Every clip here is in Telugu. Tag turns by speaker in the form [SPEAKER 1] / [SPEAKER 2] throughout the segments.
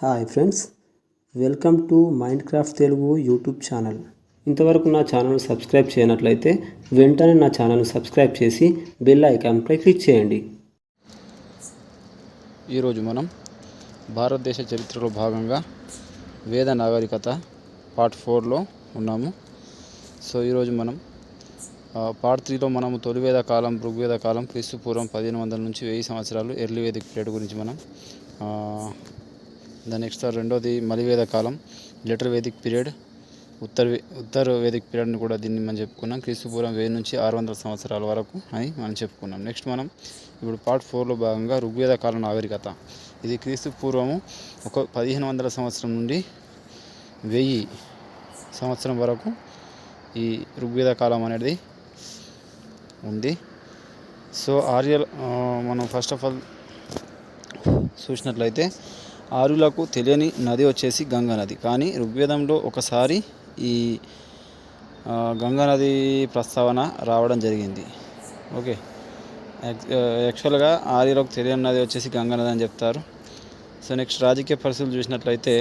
[SPEAKER 1] Hi friends, welcome to mind craft Telugu YouTube channel. ఇంతవరకు నా ఛానల్ సబ్స్క్రైబ్ చేయనట్లయితే వెంటనే నా ఛానల్ సబ్స్క్రైబ్ చేసి బెల్ ఐకాన్పై క్లిక్ చేయండి.
[SPEAKER 2] ఈరోజు మనం భారతదేశ చరిత్రలో భాగంగా వేద నాగరికత పార్ట్ 4లో ఉన్నాము. సో ఈరోజు మనం పార్ట్ 3లో మనము తొలివేద కాలం, ఋగ్వేద కాలం, క్రీస్తు పూర్వం 1500 నుంచి 1000 సంవత్సరాలు ఎర్లీ వేదిక్ పీరియడ్ గురించి మనం నెక్స్ట్ రెండోది మలివేద కాలం, లిటర్ వేదిక్ పీరియడ్, ఉత్తర వేదిక్ పీరియడ్ని కూడా దీన్ని మనం చెప్పుకున్నాం. క్రీస్తు పూర్వం 1000 నుంచి 600 సంవత్సరాల వరకు అని మనం చెప్పుకున్నాం. నెక్స్ట్ మనం ఇప్పుడు పార్ట్ 4లో భాగంగా ఋగ్వేద కాలం నాగరికత. ఇది క్రీస్తు పూర్వము 1500 సంవత్సరం నుండి 1000 సంవత్సరం వరకు ఈ ఋగ్వేద కాలం అనేది ఉంది. సో మనం ఫస్ట్ ఆఫ్ ఆల్ చూసినట్లయితే ఆర్యులకు తెలియని నది వచ్చేసి గంగా నది. కానీ ఋగ్వేదంలో ఒకసారి ఈ గంగా నది ప్రస్తావన రావడం జరిగింది. ఓకే, యాక్చువల్గా ఆర్యులకు తెలియని నది వచ్చేసి గంగా నది అని చెప్తారు. సో నెక్స్ట్ రాజకీయ పరిస్థితులు చూసినట్లయితే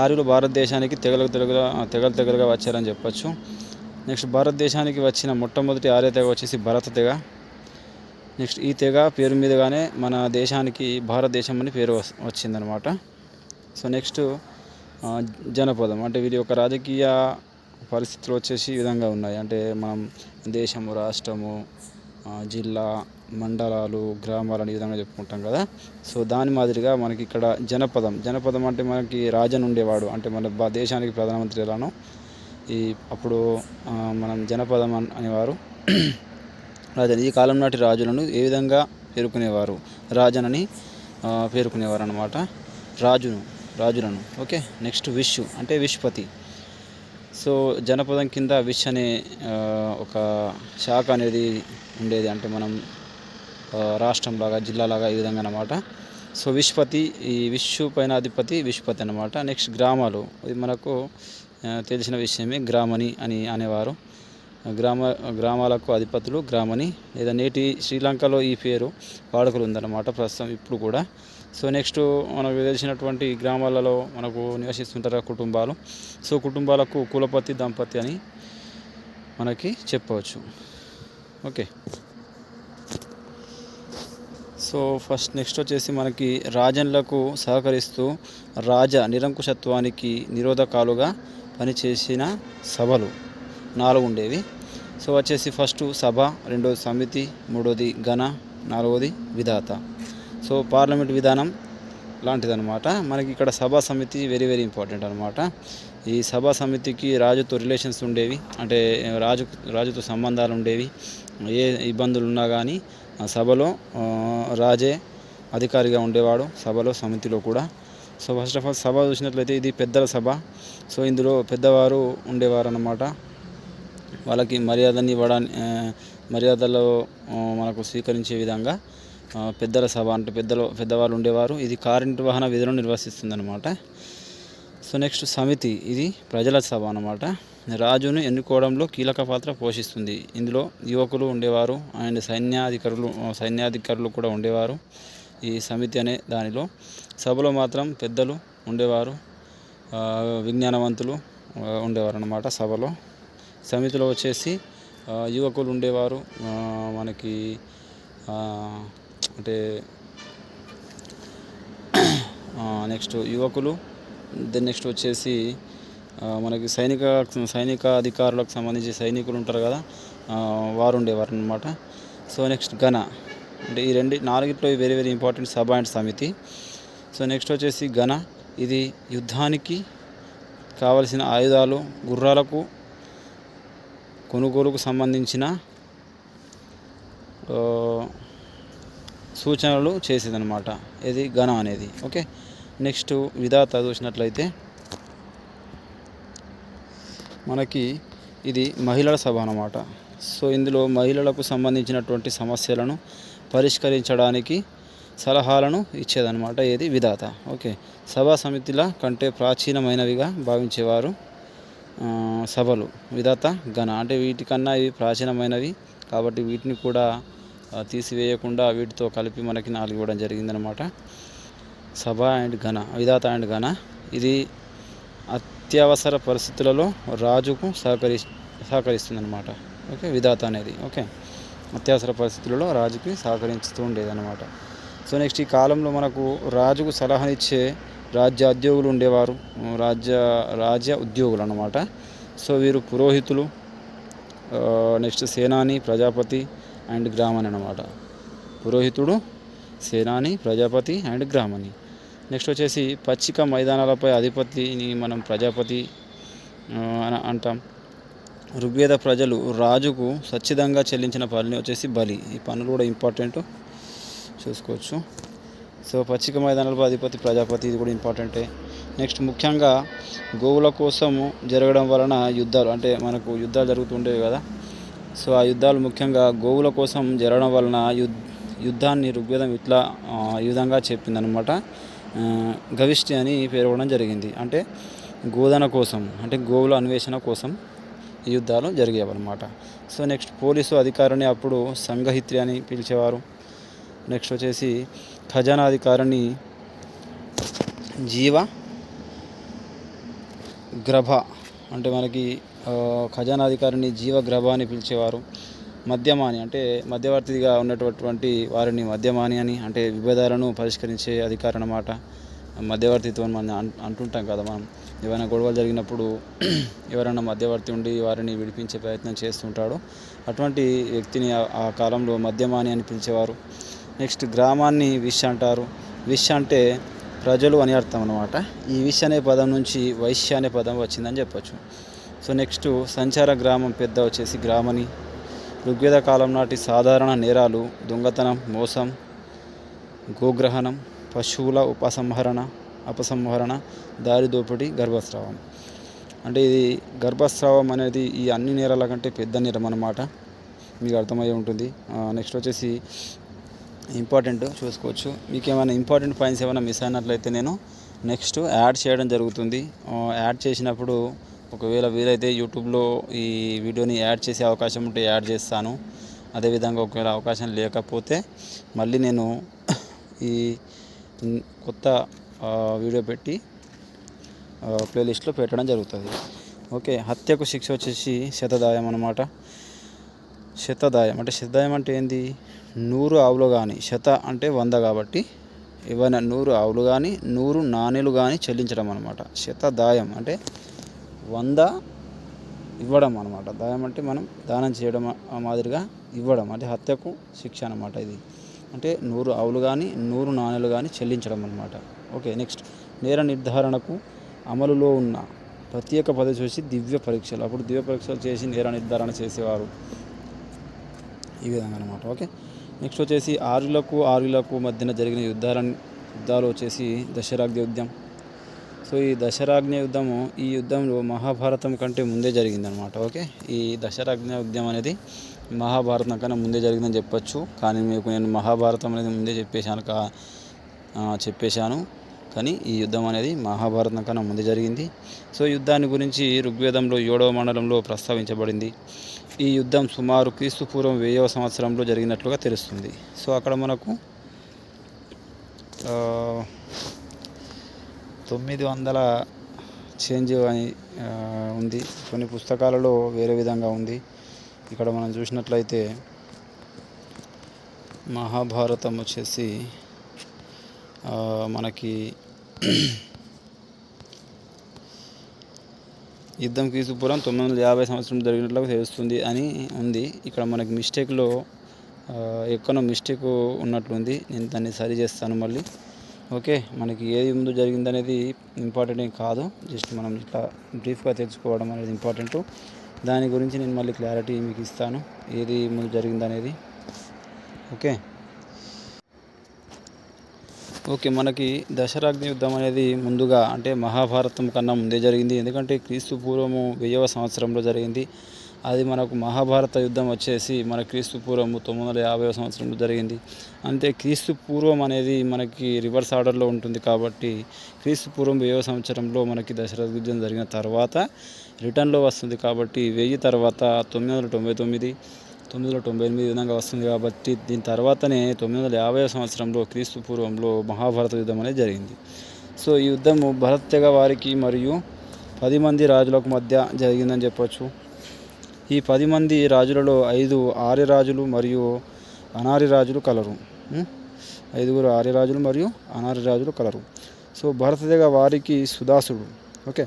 [SPEAKER 2] ఆర్యులు భారతదేశానికి తెగలుగా వచ్చారని చెప్పచ్చు. నెక్స్ట్ భారతదేశానికి వచ్చిన మొట్టమొదటి ఆర్య తెగ వచ్చేసి భరత తెగ. నెక్స్ట్ ఈ తెగ పేరు మీదుగానే మన దేశానికి భారతదేశం అని పేరు వచ్చిందనమాట. సో నెక్స్ట్ జనపదం అంటే వీరి యొక్క రాజకీయ పరిస్థితులు వచ్చేసి ఈ విధంగా ఉన్నాయి. అంటే మనం దేశము, రాష్ట్రము, జిల్లా, మండలాలు, గ్రామాలను ఈ విధంగా చెప్పుకుంటాం కదా. సో దాని మాదిరిగా మనకి ఇక్కడ జనపదం అంటే మనకి రాజన్ ఉండేవాడు. అంటే మన దేశానికి ప్రధానమంత్రి ఎలానో అప్పుడు మనం జనపదం అనేవారు. రాజన్ ఈ కాలం నాటి రాజులను ఏ విధంగా పేర్కొనేవారు? రాజనని పేర్కొనేవారు అన్నమాట, రాజులను. ఓకే, నెక్స్ట్ విష్ అంటే విష్పతి. సో జనపదం కింద విష్ అనే ఒక శాఖ అనేది ఉండేది. అంటే మనం రాష్ట్రంలాగా, జిల్లాలాగా ఈ విధంగా అన్నమాట. సో విష్పతి, ఈ విష్షు పైన అధిపతి విష్పతి అన్నమాట. నెక్స్ట్ గ్రామాలు, ఇది మనకు తెలిసిన విషయమే. గ్రామని అని అనేవారు. గ్రామాలకు అధిపతులు గ్రామని, లేదా నేటి శ్రీలంకలో ఈ పేరు వాడుకలు ఉందన్నమాట ప్రస్తుతం ఇప్పుడు కూడా. సో నెక్స్ట్ మనకు తెలిసినటువంటి గ్రామాలలో మనకు నివసిస్తుంటారు కుటుంబాలు. సో కుటుంబాలకు కులపతి, దంపతి అని మనకి చెప్పవచ్చు. ఓకే, సో నెక్స్ట్ వచ్చేసి మనకి రాజన్లకు సహకరిస్తూ నిరంకుశత్వానికి నిరోధకాలుగా పనిచేసిన సభలు 4 ఉండేవి. సో వచ్చేసి ఫస్ట్ సభ, రెండోది సమితి, మూడోది గణ, 4వది విధాత. సో పార్లమెంట్ విధానం లాంటిదన్నమాట. మనకి ఇక్కడ సభా సమితి వెరీ వెరీ ఇంపార్టెంట్ అనమాట. ఈ సభా సమితికి రాజుతో రిలేషన్స్ ఉండేవి. అంటే రాజుతో సంబంధాలు ఉండేవి. ఏ ఇబ్బందులు ఉన్నా కానీ సభలో రాజే అధికారిగా ఉండేవాడు, సభలో, సమితిలో కూడా. సో ఫస్ట్ ఆఫ్ ఆల్ సభ చూసినట్లయితే ఇది పెద్దల సభ. సో ఇందులో పెద్దవారు ఉండేవారు అన్నమాట. వాళ్ళకి మర్యాదలో మనకు స్వీకరించే విధంగా పెద్దల సభ అంటే పెద్దవాళ్ళు ఉండేవారు. ఇది కార్యనిర్వహణ విధులను నిర్వహిస్తుందన్నమాట. సో నెక్స్ట్ సమితి, ఇది ప్రజల సభ అన్నమాట. రాజును ఎన్నుకోవడంలో కీలక పాత్ర పోషిస్తుంది. ఇందులో యువకులు ఉండేవారు అండ్ సైన్యాధికారులు కూడా ఉండేవారు ఈ సమితి అనే దానిలో. సభలో మాత్రం పెద్దలు ఉండేవారు, విజ్ఞానవంతులు ఉండేవారు అన్నమాట సభలో. సమితిలో వచ్చేసి యువకులు ఉండేవారు. మనకి అంటే నెక్స్ట్ యువకులు, నెక్స్ట్ వచ్చేసి మనకి సైనిక అధికారులకు సంబంధించి సైనికులు ఉంటారు కదా, వారు ఉండేవారు అన్నమాట. సో నెక్స్ట్ గణ అంటే ఈ 4గిట్లో very very important, Sabha and సమితి. సో నెక్స్ట్ వచ్చేసి గణ, ఇది యుద్ధానికి కావలసిన ఆయుధాలు, గుర్రాలకు కొనుగోలుకు సంబంధించిన సూచనలు చేసేదన్నమాట, ఇది గణ అనేది. ఓకే, నెక్స్ట్ విధాత చూసినట్లయితే మనకి ఇది మహిళల సభ అన్నమాట. సో ఇందులో మహిళలకు సంబంధించినటువంటి సమస్యలను పరిష్కరించడానికి సలహాలను ఇచ్చేదన్నమాట, ఏది విధాత. ఓకే, సభా సమితిల కంటే ప్రాచీనమైనవిగా భావించేవారు సభలు. విధాత, గణ అంటే వీటికన్నా ఇవి ప్రాచీనమైనవి కాబట్టి వీటిని కూడా తీసివేయకుండా వీటితో కలిపి మనకి 4 ఇవ్వడం జరిగిందనమాట. సభ అండ్ ఘన, విధాత అండ్ ఘన. ఇది అత్యవసర పరిస్థితులలో రాజుకు సహకరిస్తుంది అనమాట. ఓకే, విధాత అనేది. ఓకే, అత్యవసర పరిస్థితులలో రాజుకి సహకరిస్తూ ఉండేది అనమాట. సో నెక్స్ట్ ఈ కాలంలో మనకు రాజుకు సలహానిచ్చే రాజ్య ఉద్యోగులు ఉండేవారు, రాజ్య ఉద్యోగులు అన్నమాట. సో వీరు పురోహితులు, నెక్స్ట్ సేనాని, ప్రజాపతి అండ్ గ్రామని అన్నమాట. పురోహితుడు, సేనాని, ప్రజాపతి అండ్ గ్రామని. నెక్స్ట్ వచ్చేసి పచ్చిక మైదానాలపై అధిపతిని మనం ప్రజాపతి అని అంటాం. ఋగ్వేద ప్రజలు రాజుకు సచ్చితంగా చెల్లించిన పని వచ్చేసి బలి. ఈ పనులు కూడా ఇంపార్టెంట్, చూసుకోవచ్చు. సో పచ్చిక మైదానాలపై అధిపతి ప్రజాపతి, ఇది కూడా ఇంపార్టెంటే. నెక్స్ట్ ముఖ్యంగా గోవుల కోసము జరగడం వలన యుద్ధాలు, అంటే మనకు యుద్ధాలు జరుగుతుండేవి కదా. సో ఆ యుద్ధాలు ముఖ్యంగా గోవుల కోసం జరగడం వలన యుద్ధాన్ని ఋగ్వేదం ఈ విధంగా చెప్పిందనమాట. గవిష్టి అని పేర్కొనడం జరిగింది. అంటే గోధన కోసం, అంటే గోవుల అన్వేషణ కోసం ఈ యుద్ధాలు జరిగేవన్నమాట. సో నెక్స్ట్ పోలీసు అధికారిని అప్పుడు సంఘహిత్రి అని పిలిచేవారు. నెక్స్ట్ వచ్చేసి ఖజానా అధికారిని జీవ గ్రభ, అంటే మనకి ఖజానాధికారిని జీవగ్రభ అని పిలిచేవారు. మధ్యమాని, అంటే మధ్యవర్తిగా ఉన్నటువంటి వారిని మధ్యమాని అని, అంటే విభేదాలను పరిష్కరించే అధికారం అన్నమాట. మధ్యవర్తిత్వం మనం అంటుంటాం కదా మనం. ఏమైనా గొడవలు జరిగినప్పుడు ఎవరైనా మధ్యవర్తి ఉండి వారిని విడిపించే ప్రయత్నం చేస్తుంటాడో అటువంటి వ్యక్తిని ఆ కాలంలో మధ్యమాని అని పిలిచేవారు. నెక్స్ట్ గ్రామాన్ని విష్ అంటారు. విష్ అంటే ప్రజలు అని అర్థం అన్నమాట. ఈ విష్ అనే పదం నుంచి వైశ్య అనే పదం వచ్చిందని చెప్పచ్చు. సో నెక్స్ట్ సంచార గ్రామం పెద్ద వచ్చేసి గ్రామని. ఋగ్వేద కాలం నాటి సాధారణ నేరాలు దొంగతనం, మోసం, గోగ్రహణం, పశువుల అపసంహరణ, దారి దోపిడీ, గర్భస్రావం. అంటే ఇది గర్భస్రావం అనేది ఈ అన్ని నేరాల కంటే పెద్ద నేరం అన్నమాట, మీకు అర్థమయ్యే ఉంటుంది. నెక్స్ట్ వచ్చేసి ఇంపార్టెంట్ చూసుకోవచ్చు. మీకు ఏమైనా ఇంపార్టెంట్ పాయింట్స్ ఏమైనా మిస్ అయినట్లయితే నేను నెక్స్ట్ యాడ్ చేయడం జరుగుతుంది. యాడ్ చేసినప్పుడు ఒకవేళ వీలైతే యూట్యూబ్లో ఈ వీడియోని యాడ్ చేసే అవకాశం ఉంటే యాడ్ చేస్తాను. అదేవిధంగా ఒకవేళ అవకాశం లేకపోతే మళ్ళీ నేను ఈ కొత్త వీడియో పెట్టి ప్లేలిస్ట్లో పెట్టడం జరుగుతుంది. ఓకే, హత్యకు శిక్ష వచ్చేసి శతదాయం అన్నమాట. శతదాయం అంటే ఏంది? 100 ఆవులు కానీ, శత అంటే 100 కాబట్టి ఏవైనా 100 ఆవులు కానీ 100 నాణేలు కానీ చెల్లించడం అనమాట. శతదాయం అంటే 100 ఇవ్వడం అనమాట. దాయం అంటే మనం దానం చేయడం మాదిరిగా ఇవ్వడం, అంటే హత్యకు శిక్ష అనమాట ఇది. అంటే 100 ఆవులు కానీ 100 నాణేలు కానీ చెల్లించడం అనమాట. ఓకే, నెక్స్ట్ నేర నిర్ధారణకు అమలులో ఉన్న ప్రత్యేక పద్ధతి వచ్చి దివ్య పరీక్షలు. అప్పుడు దివ్య పరీక్షలు చేసి నేర నిర్ధారణ చేసేవారు, ఈ విధంగా అనమాట. ఓకే, నెక్స్ట్ వచ్చేసి ఆర్యులకు మధ్యన జరిగిన యుద్ధాలు వచ్చేసి దశరాజ్ఞ యుద్ధం. సో ఈ దశరాజ్ఞ యుద్ధము, ఈ యుద్ధంలో మహాభారతం కంటే ముందే జరిగిందనమాట. ఓకే, ఈ దశరాజ్ఞ యుద్ధం అనేది మహాభారతం కన్నా ముందే జరిగిందని చెప్పొచ్చు. కానీ మీకు నేను మహాభారతం అనేది ముందే చెప్పేశాను కానీ ఈ యుద్ధం అనేది మహాభారతం కన్నా ముందే జరిగింది. సో యుద్ధాన్ని గురించి ఋగ్వేదంలో 7వ మండలంలో ప్రస్తావించబడింది. ఈ యుద్ధం సుమారు క్రీస్తు పూర్వం 1000వ సంవత్సరంలో జరిగినట్లుగా తెలుస్తుంది. సో అక్కడ మనకు 900 చేంజ్ అని ఉంది. కొన్ని పుస్తకాలలో వేరే విధంగా ఉంది. ఇక్కడ మనం చూసినట్లయితే మహాభారతం వచ్చేసి మనకి యుద్ధం క్రీస్తు పూర్వం 950 సంవత్సరం జరిగినట్లుగా తెలుస్తుంది అని ఉంది. ఇక్కడ మనకి మిస్టేక్లో ఎక్కడో మిస్టేక్ ఉన్నట్లుంది. నేను దాన్ని సరి చేస్తాను మళ్ళీ. ఓకే, మనకి ఏది ముందు జరిగిందనేది ఇంపార్టెంట్ ఏం కాదు, జస్ట్ మనం ఇట్లా బ్రీఫ్గా తెలుసుకోవడం అనేది ఇంపార్టెంట్. దాని గురించి నేను మళ్ళీ క్లారిటీ మీకు ఇస్తాను, ఏది ముందు జరిగిందనేది. ఓకే, మనకి దశరాజ్ఞ యుద్ధం అనేది ముందుగా, అంటే మహాభారతం కన్నా ముందే జరిగింది. ఎందుకంటే క్రీస్తు పూర్వము 1000వ సంవత్సరంలో జరిగింది. అది మనకు మహాభారత యుద్ధం వచ్చేసి మన క్రీస్తు పూర్వము 950వ సంవత్సరంలో జరిగింది. అంతే, క్రీస్తు పూర్వం అనేది మనకి రివర్స్ ఆర్డర్లో ఉంటుంది కాబట్టి క్రీస్తు పూర్వం 1000వ సంవత్సరంలో మనకి దశరథ యుద్ధం జరిగిన తర్వాత రిటర్న్లో వస్తుంది. కాబట్టి 1000 తర్వాత 999, 998 విధంగా వస్తుంది కాబట్టి దీని తర్వాతనే 950 సంవత్సరంలో క్రీస్తు పూర్వంలో మహాభారత యుద్ధం అనేది జరిగింది. సో ఈ యుద్ధము భరత తెగ వారికి మరియు 10 మంది రాజులకు మధ్య జరిగిందని చెప్పొచ్చు. ఈ 10 మంది రాజులలో 5 ఆర్యరాజులు మరియు అనార్య రాజులు కలరు. 5 ఆర్యరాజులు మరియు అనార్య రాజులు కలరు. సో భరత తెగ వారికి సుదాసుడు. ఓకే,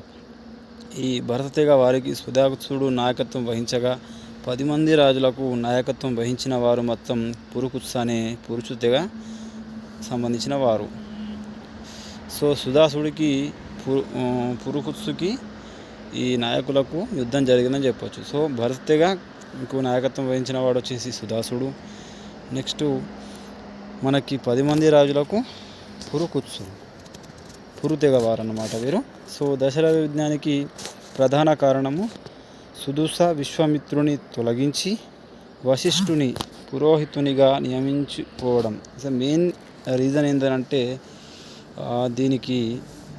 [SPEAKER 2] ఈ భరత తెగ వారికి సుదాసుడు నాయకత్వం వహించగా 10 మంది రాజులకు నాయకత్వం వహించిన వారు మొత్తం పురుకుత్స అనే పురుషు తెగ సంబంధించిన వారు. సో సుదాసుడికి పురుకుత్సుకి ఈ నాయకులకు యుద్ధం జరిగిందని చెప్పొచ్చు. సో భరత తెగకు నాయకత్వం వహించిన వాడు వచ్చేసి సుదాసుడు. నెక్స్ట్ మనకి 10 మంది రాజులకు పురు తెగ వారు అన్నమాట వీరు. సో దశరథ యుద్ధానికి ప్రధాన కారణము సుదూస విశ్వామిత్రుని తొలగించి వశిష్ఠుని పురోహితునిగా నియమించుకోవడం. అసలు మెయిన్ రీజన్ ఏంటంటే దీనికి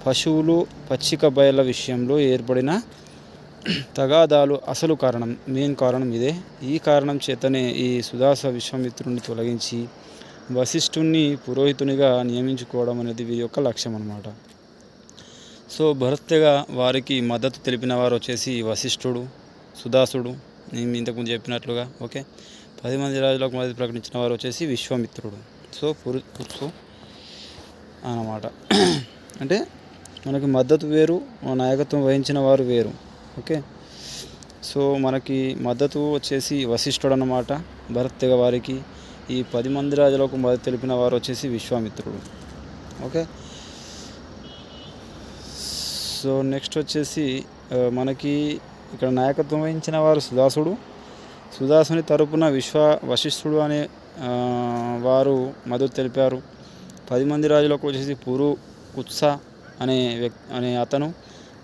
[SPEAKER 2] పశువులు పచ్చిక బయళ్ళ విషయంలో ఏర్పడిన తగాదాలు అసలు కారణం, మెయిన్ కారణం ఇదే. ఈ కారణం చేతనే ఈ సుదాస విశ్వామిత్రుని తొలగించి వశిష్ఠుని పురోహితునిగా నియమించుకోవడం అనేది వీరి యొక్క లక్ష్యం అన్నమాట. సో భరత తెగ వారికి మద్దతు తెలిపిన వారు వచ్చేసి వశిష్ఠుడు, సుదాసుడు, నేను ఇంతకుముందు చెప్పినట్లుగా. ఓకే, 10 మంది రాజులకు మద్దతు ప్రకటించిన వారు వచ్చేసి విశ్వామిత్రుడు. సో పురుకుత్సు అన్నమాట. అంటే మనకి మద్దతు వేరు, నాయకత్వం వహించిన వారు వేరు. ఓకే, సో మనకి మద్దతు వచ్చేసి వశిష్ఠుడు అన్నమాట భరత తెగ వారికి. ఈ 10 మంది రాజులకు మద్దతు తెలిపిన వారు వచ్చేసి విశ్వామిత్రుడు. ఓకే, సో నెక్స్ట్ వచ్చేసి మనకి ఇక్కడ నాయకత్వం వహించిన వారు సుదాసుని తరపున వశిష్ఠుడు అనే వారు మద్దతు తెలిపారు. 10 మంది రాజులకు వచ్చేసి పురుకుత్స అనే అతను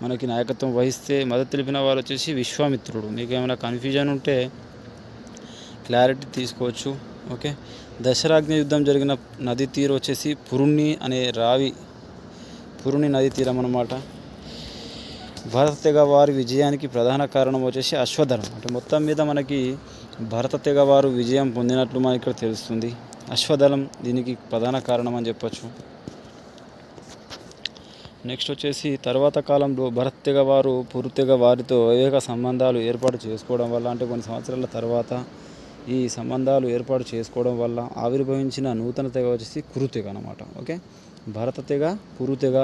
[SPEAKER 2] మనకి నాయకత్వం వహిస్తే మద్దతు తెలిపిన వారు వచ్చేసి విశ్వామిత్రుడు. మీకు ఏమైనా కన్ఫ్యూజన్ ఉంటే క్లారిటీ తీసుకోవచ్చు. ఓకే, దశరాజ్ఞ యుద్ధం జరిగిన నది తీరు వచ్చేసి పురుని నది తీరం అన్నమాట. భరత తెగ వారి విజయానికి ప్రధాన కారణం వచ్చేసి అశ్వదళం. అంటే మొత్తం మీద మనకి భరత తెగ వారు విజయం పొందినట్లు మనకి ఇక్కడ తెలుస్తుంది. అశ్వదళం దీనికి ప్రధాన కారణం అని చెప్పచ్చు. నెక్స్ట్ వచ్చేసి తర్వాత కాలంలో భరత తెగ వారు పురు తెగ వారితో వైవేక సంబంధాలు ఏర్పాటు చేసుకోవడం వల్ల, అంటే కొన్ని సంవత్సరాల తర్వాత ఈ సంబంధాలు ఏర్పాటు చేసుకోవడం వల్ల ఆవిర్భవించిన నూతన తెగ వచ్చేసి కురు తెగ అన్నమాట. ఓకే, భరత తెగ పురు తెగ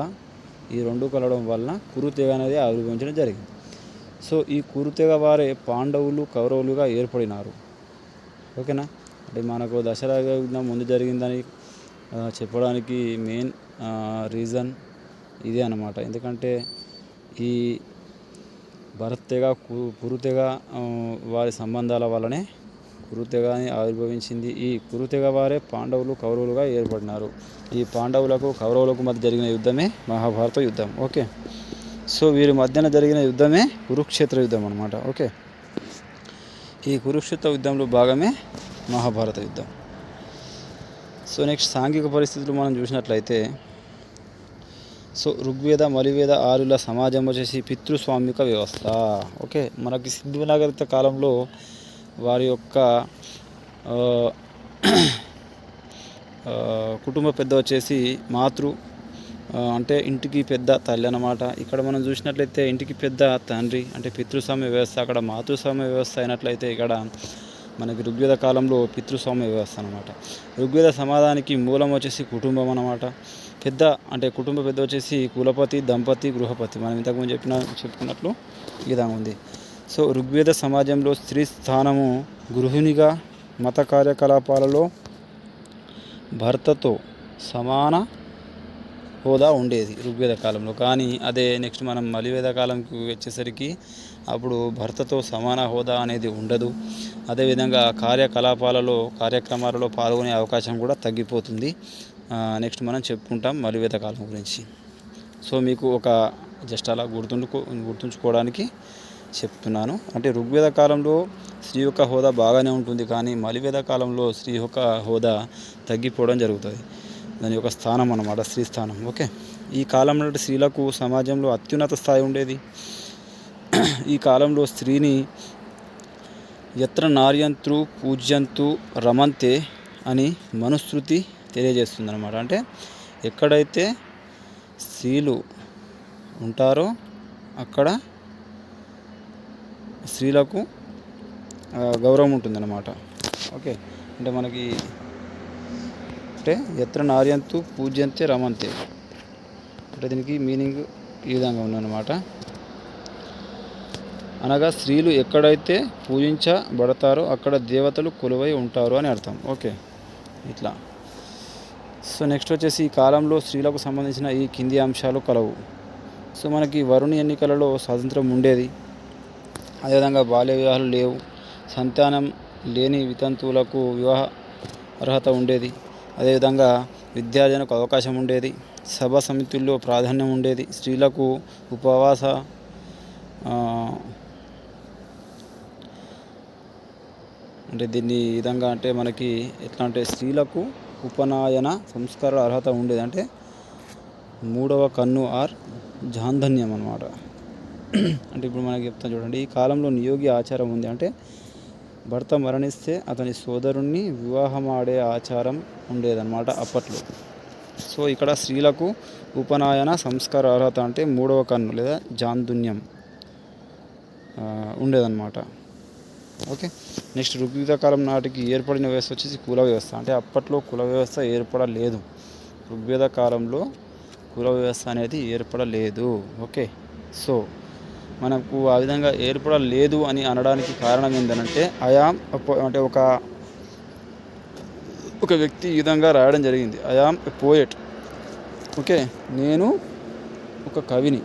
[SPEAKER 2] ఈ రెండు కలవడం వలన కురు తెగ అనేది ఆవిర్భవించడం జరిగింది. సో ఈ కురు తెగ వారే పాండవులు కౌరవులుగా ఏర్పడినారు. ఓకేనా, అంటే మనకు దసరా యుద్ధం ముందు జరిగిందని చెప్పడానికి మెయిన్ రీజన్ ఇదే అన్నమాట. ఎందుకంటే ఈ భరత తెగ కురు తెగ వారి సంబంధాల వల్లనే కురు తెగ అని ఆవిర్భవించింది. ఈ కురు తెగ వారే పాండవులు కౌరవులుగా ఏర్పడినారు. ఈ పాండవులకు కౌరవులకు మధ్య జరిగిన యుద్ధమే మహాభారత యుద్ధం. ఓకే, సో వీరి మధ్యన జరిగిన యుద్ధమే కురుక్షేత్ర యుద్ధం అన్నమాట. ఓకే, ఈ కురుక్షేత్ర యుద్ధంలో భాగమే మహాభారత యుద్ధం. సో నెక్స్ట్ సాంఘిక పరిస్థితులు మనం చూసినట్లయితే, సో ఋగ్వేద మలివేద ఆర్యుల సమాజం వచ్చేసి పితృస్వామిక వ్యవస్థ. ఓకే, మనకి సింధు నాగరికత కాలంలో వారి యొక్క కుటుంబ పెద్ద వచ్చేసి అంటే ఇంటికి పెద్ద తల్లి అన్నమాట. ఇక్కడ మనం చూసినట్లయితే ఇంటికి పెద్ద తండ్రి, అంటే పితృస్వామ్య వ్యవస్థ. అక్కడ మాతృస్వామ్య వ్యవస్థ అయినట్లయితే ఇక్కడ మనకి ఋగ్వేద కాలంలో పితృస్వామ్య వ్యవస్థ అన్నమాట. ఋగ్వేద సమాజానికి మూలం వచ్చేసి కుటుంబం అన్నమాట. అంటే కుటుంబ పెద్ద వచ్చేసి కులపతి, దంపతి, గృహపతి. మనం ఇంతకుముందు చెప్పుకున్నట్లు ఈ విధంగా ఉంది. సో ఋగ్వేద సమాజంలో స్త్రీ స్థానము గృహిణిగా మత కార్యకలాపాలలో భర్తతో సమాన హోదా ఉండేది ఋగ్వేద కాలంలో. కానీ అదే నెక్స్ట్ మనం మలివేద కాలంకి వచ్చేసరికి అప్పుడు భర్తతో సమాన హోదా అనేది ఉండదు. అదేవిధంగా కార్యక్రమాలలో పాల్గొనే అవకాశం కూడా తగ్గిపోతుంది. నెక్స్ట్ మనం చెప్పుకుంటాం మలివేద కాలం గురించి. సో మీకు ఒక జస్ట్ అలా గుర్తుంచుకోవడానికి చెప్తున్నాను. అంటే ఋగ్వేద కాలంలో స్త్రీ యొక్క హోదా బాగానే ఉంటుంది, కానీ మలివేద కాలంలో స్త్రీ యొక్క హోదా తగ్గిపోవడం జరుగుతుంది. దాని యొక్క స్థానం అన్నమాట, స్త్రీ స్థానం. ఓకే, ఈ కాలంలో స్త్రీలకు సమాజంలో అత్యున్నత స్థాయి ఉండేది. ఈ కాలంలో స్త్రీని ఎత్ర నార్యంత్రు పూజ్యంతు రమంతే అని మనుస్మృతి తెలియజేస్తుంది అనమాట. అంటే ఎక్కడైతే స్త్రీలు ఉంటారో అక్కడ స్త్రీలకు గౌరవం ఉంటుందన్నమాట. ఓకే, అంటే మనకి అంటే ఎత్ర నార్యంతు పూజ్యంతే రమంతే అంటే దీనికి మీనింగ్ ఈ విధంగా ఉందన్నమాట. అనగా స్త్రీలు ఎక్కడైతే పూజించబడతారో అక్కడ దేవతలు కొలువై ఉంటారు అని అర్థం. ఓకే, ఇట్లా. సో నెక్స్ట్ వచ్చేసి ఈ కాలంలో స్త్రీలకు సంబంధించిన ఈ కింది అంశాలు కలవు. సో మనకి వరుణి ఎన్నికలలో స్వాతంత్రం ఉండేది. అదేవిధంగా బాల్య వివాహాలు లేవు. సంతానం లేని వితంతువులకు వివాహ అర్హత ఉండేది. అదేవిధంగా విద్యార్జనకు అవకాశం ఉండేది. సభా సమితుల్లో ప్రాధాన్యం ఉండేది. స్త్రీలకు ఉపవాస అంటే దీన్ని విధంగా అంటే మనకి ఎట్లా అంటే స్త్రీలకు ఉపనయన సంస్కారాల అర్హత ఉండేది. అంటే మూడవ కన్ను ఆర్ జాంధన్యం అన్నమాట. అంటే ఇప్పుడు మనకి చెప్తాను చూడండి. ఈ కాలంలో నియోగి ఆచారం ఉంది. అంటే భర్త మరణిస్తే అతని సోదరుణ్ణి వివాహమాడే ఆచారం ఉండేదన్నమాట అప్పట్లో. సో ఇక్కడ స్త్రీలకు ఉపనయన సంస్కార అర్హత అంటే మూడవ కన్ను లేదా జాంధున్యం ఉండేదన్నమాట. ఓకే, నెక్స్ట్ ఋగ్వేద కాలం నాటికి ఏర్పడిన వ్యవస్థ వచ్చేసి కుల వ్యవస్థ. అంటే అప్పట్లో కుల వ్యవస్థ ఏర్పడలేదు. ఋగ్వేద కాలంలో కుల వ్యవస్థ అనేది ఏర్పడలేదు. ఓకే, సో మనకు ఆ విధంగా ఏర్పడలేదు అని అనడానికి కారణం ఏంటంటే అంటే ఒక వ్యక్తి ఈ విధంగా రాయడం జరిగింది. I am a poet. Okay, నేను ఒక కవిని.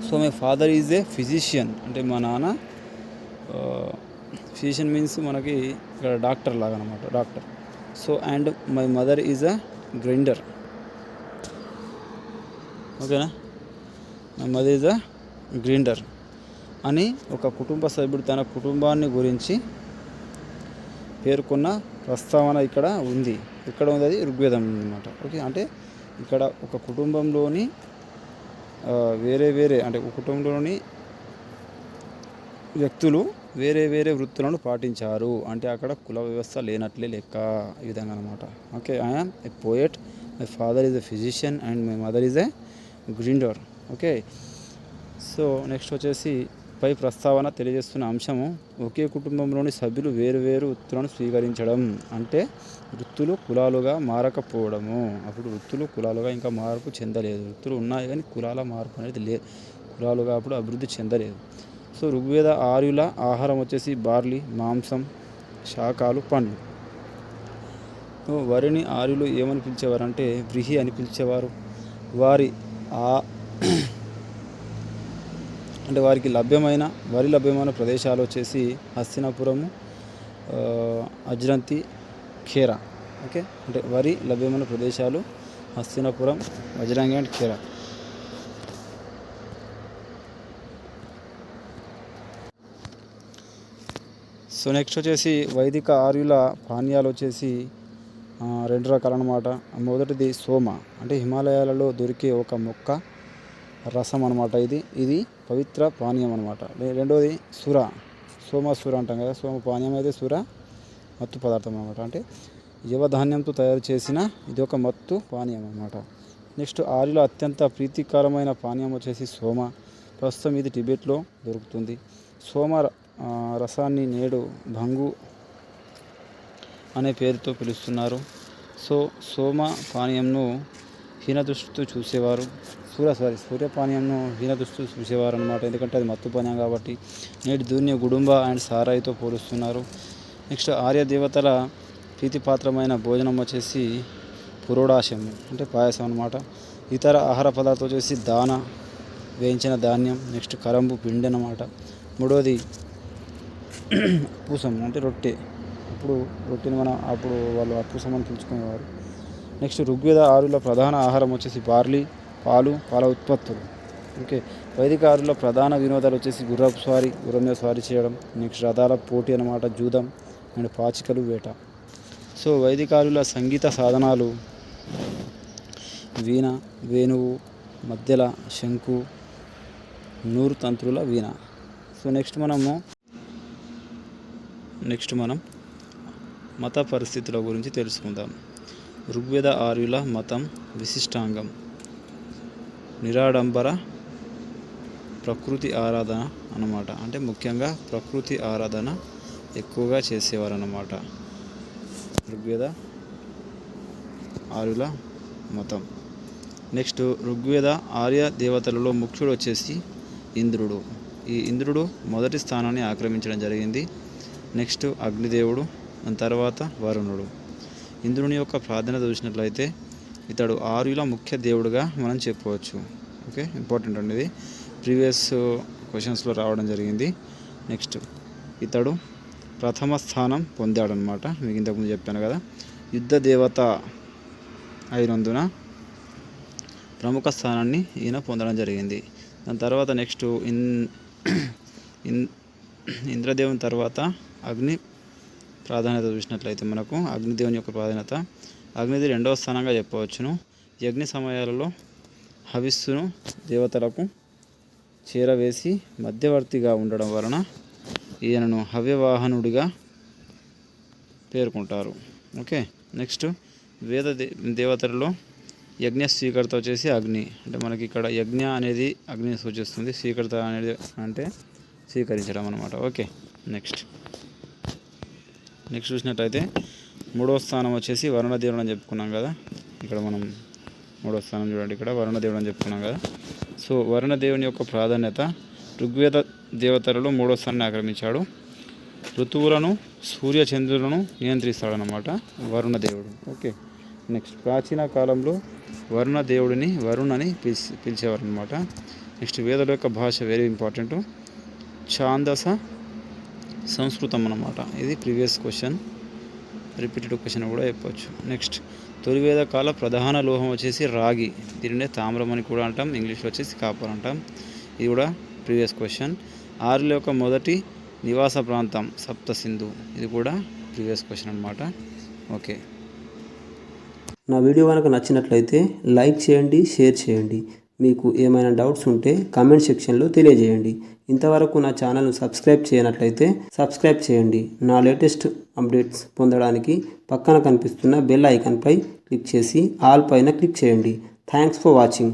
[SPEAKER 2] So my father is a physician. అంటే మా నాన్న ఫిజిషియన్ మీన్స్ మనకి ఇక్కడ డాక్టర్ లాగా అనమాట, doctor. So and my mother is a grinder. ఓకేనా, my mother is a grinder అని ఒక కుటుంబ సభ్యుడు తన కుటుంబాన్ని గురించి పేర్కొన్న ప్రస్తావన ఇక్కడ ఉంది. ఇక్కడ ఉంది, అది ఋగ్వేదం అన్నమాట. ఓకే, అంటే ఇక్కడ ఒక కుటుంబంలోని వేరే అంటే ఒక కుటుంబంలోని వ్యక్తులు వేరే వృత్తులను పాటించారు. అంటే అక్కడ కుల వ్యవస్థ లేనట్లే లెక్క, ఈ విధంగా అనమాట. Okay, I am a poet, my father is a physician and my mother is a grinder. Okay, so next వచ్చేసి పై ప్రస్తావన తెలియజేస్తున్న అంశము ఒకే కుటుంబంలోని సభ్యులు వేరు వృత్తులను స్వీకరించడం. అంటే వృత్తులు కులాలుగా మారకపోవడము. అప్పుడు వృత్తులు కులాలుగా ఇంకా మార్పు చెందలేదు. వృత్తులు ఉన్నాయి కానీ కులాల మార్పు అనేది లేదు. కులాలుగా అప్పుడు అభివృద్ధి చెందలేదు. సో ఋగ్వేద ఆర్యుల ఆహారం వచ్చేసి బార్లీ, మాంసం, శాకాలు, పండ్లు. వరిని ఆర్యులు ఏమని పిలిచేవారు అంటే వ్రీహి అని పిలిచేవారు. అంటే వారికి వరి లభ్యమైన ప్రదేశాలు వచ్చేసి హస్తినాపురము, అజ్రంతి, ఖేరా. ఓకే, అంటే వరి లభ్యమైన ప్రదేశాలు Hastinapuram, Vajrangi and Khera. So next వచ్చేసి వైదిక ఆర్యుల పానీయాలు వచ్చేసి 2 రకాలు అన్నమాట. మొదటిది సోమ, అంటే హిమాలయాలలో దొరికే ఒక మొక్క రసం అనమాట. ఇది పవిత్ర పానీయం అనమాట. రెండవది సోమసుర అంటాం కదా. సోమ పానీయం అయితే సుర మత్తు పదార్థం అనమాట. అంటే యువధాన్యంతో తయారు చేసిన ఇది ఒక మత్తు పానీయం అనమాట. నెక్స్ట్ ఆర్యుల అత్యంత ప్రీతికరమైన పానీయం వచ్చేసి సోమ. ప్రస్తుతం ఇది టిబెట్లో దొరుకుతుంది. సోమ రసాన్ని నేడు భంగు అనే పేరుతో పిలుస్తున్నారు. సో సోమ పానీయంను హీనదృష్టితో చూసేవారు. సూర్యపానీయంను హీనదృష్టితో చూసేవారు అనమాట. ఎందుకంటే అది మత్తు పానీయం కాబట్టి. నేటి దూన్య గుడుంబ అండ్ సారాయితో పోలుస్తున్నారు. నెక్స్ట్ ఆర్య దేవతల ప్రీతిపాత్రమైన భోజనం వచ్చేసి పురోడాశం, అంటే పాయసం అనమాట. ఇతర ఆహార పదార్థాలు వచ్చేసి దాన, వేయించిన ధాన్యం. నెక్స్ట్ కరంబు, పిండి అనమాట. మూడవది అప్పూసం, అంటే రొట్టె. రొట్టెని అప్పుడు వాళ్ళు అప్పూసం అని పిలుచుకునేవారు. నెక్స్ట్ ఋగ్వేద ఆర్యుల ప్రధాన ఆహారం వచ్చేసి బార్లీ, పాలు, పాల ఉత్పత్తులు. ఓకే, వైదిక ఆర్యుల ప్రధాన వినోదాలు వచ్చేసి గుర్రం మీద స్వారీ చేయడం. నెక్స్ట్ రథాల పోటీ అనమాట, జూదం అండ్ పాచికలు, వేట. సో వైదిక ఆర్యుల సంగీత సాధనాలు వీణ, వేణువు, మధ్యల శంకు, నూరు తంత్రుల వీణ. సో నెక్స్ట్ మనము నెక్స్ట్ మనం మత పరిస్థితుల గురించి తెలుసుకుందాం. ఋగ్వేద ఆర్యుల మతం విశిష్టాంగం నిరాడంబర ప్రకృతి ఆరాధన అన్నమాట. అంటే ముఖ్యంగా ప్రకృతి ఆరాధన ఎక్కువగా చేసేవారు అన్నమాట ఋగ్వేద ఆర్యుల మతం. నెక్స్ట్ ఋగ్వేద ఆర్య దేవతలలో ముఖ్యుడు వచ్చేసి ఇంద్రుడు. ఈ ఇంద్రుడు మొదటి స్థానాన్ని ఆక్రమించడం జరిగింది. నెక్స్ట్ అగ్నిదేవుడు, దాని తర్వాత వరుణుడు. ఇంద్రుని యొక్క ప్రాధాన్యత చూసినట్లయితే ఇతడు ఆర్యుల ముఖ్య దేవుడుగా మనం చెప్పవచ్చు. ఓకే, ఇంపార్టెంట్ అండి ఇది, ప్రీవియస్ క్వశ్చన్స్లో రావడం జరిగింది. నెక్స్ట్ ఇతడు ప్రథమ స్థానం పొందాడనమాట. మీకు ఇంతకుముందు చెప్పాను కదా, యుద్ధ దేవత అయినందున ప్రముఖ స్థానాన్ని ఈయన పొందడం జరిగింది. దాని తర్వాత నెక్స్ట్ ఇంద్రదేవుని తర్వాత అగ్ని ప్రాధాన్యత చూసినట్లయితే మనకు అగ్నిదేవుని యొక్క ప్రాధాన్యత, అగ్నిది రెండవ స్థానంగా చెప్పవచ్చును. యజ్ఞ సమయాలలో హవిస్సును దేవతలకు చేరవేసి మధ్యవర్తిగా ఉండడం వలన ఈయనను హవ్యవాహనుడిగా పేర్కొంటారు. ఓకే, నెక్స్ట్ వేద దేవతలలో యజ్ఞ స్వీకర్త వచ్చేసి అగ్ని. అంటే మనకి ఇక్కడ యజ్ఞ అనేది అగ్నిని సూచిస్తుంది, స్వీకర్త అనేది అంటే స్వీకరించడం అనమాట. ఓకే, నెక్స్ట్ చూసినట్లయితే మూడవ స్థానం వచ్చేసి వరుణదేవుడు అని చెప్పుకున్నాం కదా. ఇక్కడ మనం మూడవ స్థానం చూడండి, ఇక్కడ వరుణదేవుడు అని చెప్పుకున్నాం కదా. సో వరుణదేవుని యొక్క ప్రాధాన్యత, ఋగ్వేద దేవతలలో మూడవ స్థానాన్ని ఆక్రమించాడు. ఋతువులను, సూర్య చంద్రులను నియంత్రిస్తాడనమాట వరుణదేవుడు. ఓకే, నెక్స్ట్ ప్రాచీన కాలంలో వరుణదేవుడిని వరుణ్ అని పిలిచేవారు అనమాట. నెక్స్ట్ వేదల యొక్క భాష వెరీ ఇంపార్టెంట్, ఛాందస సంస్కృతం అన్నమాట. ఇది ప్రీవియస్ క్వశ్చన్, రిపీటెడ్ క్వశ్చన్ కూడా చెప్పవచ్చు. నెక్స్ట్ తొలివేద కాల ప్రధాన లోహం వచ్చేసి రాగి, దీనినే తామ్రం అని కూడా అంటాం, ఇంగ్లీష్లో వచ్చేసి కాపర్ అంటాం. ఇది కూడా ప్రీవియస్ క్వశ్చన్. ఆర్యుల యొక్క మొదటి నివాస ప్రాంతం సప్త సింధు, ఇది కూడా ప్రీవియస్ క్వశ్చన్ అనమాట. ఓకే,
[SPEAKER 1] నా వీడియో కనుక నచ్చినట్లయితే లైక్ చేయండి, షేర్ చేయండి. మీకు ఏమైనా డౌట్స్ ఉంటే కామెంట్ సెక్షన్లో తెలియజేయండి. ఇంతవరకు నా ఛానల్ను సబ్స్క్రైబ్ చేయనట్లయితే సబ్స్క్రైబ్ చేయండి. నా లేటెస్ట్ అప్డేట్స్ పొందడానికి పక్కన కనిపిస్తున్న బెల్ ఐకాన్పై క్లిక్ చేసి ఆల్ పైన క్లిక్ చేయండి. Thanks for watching.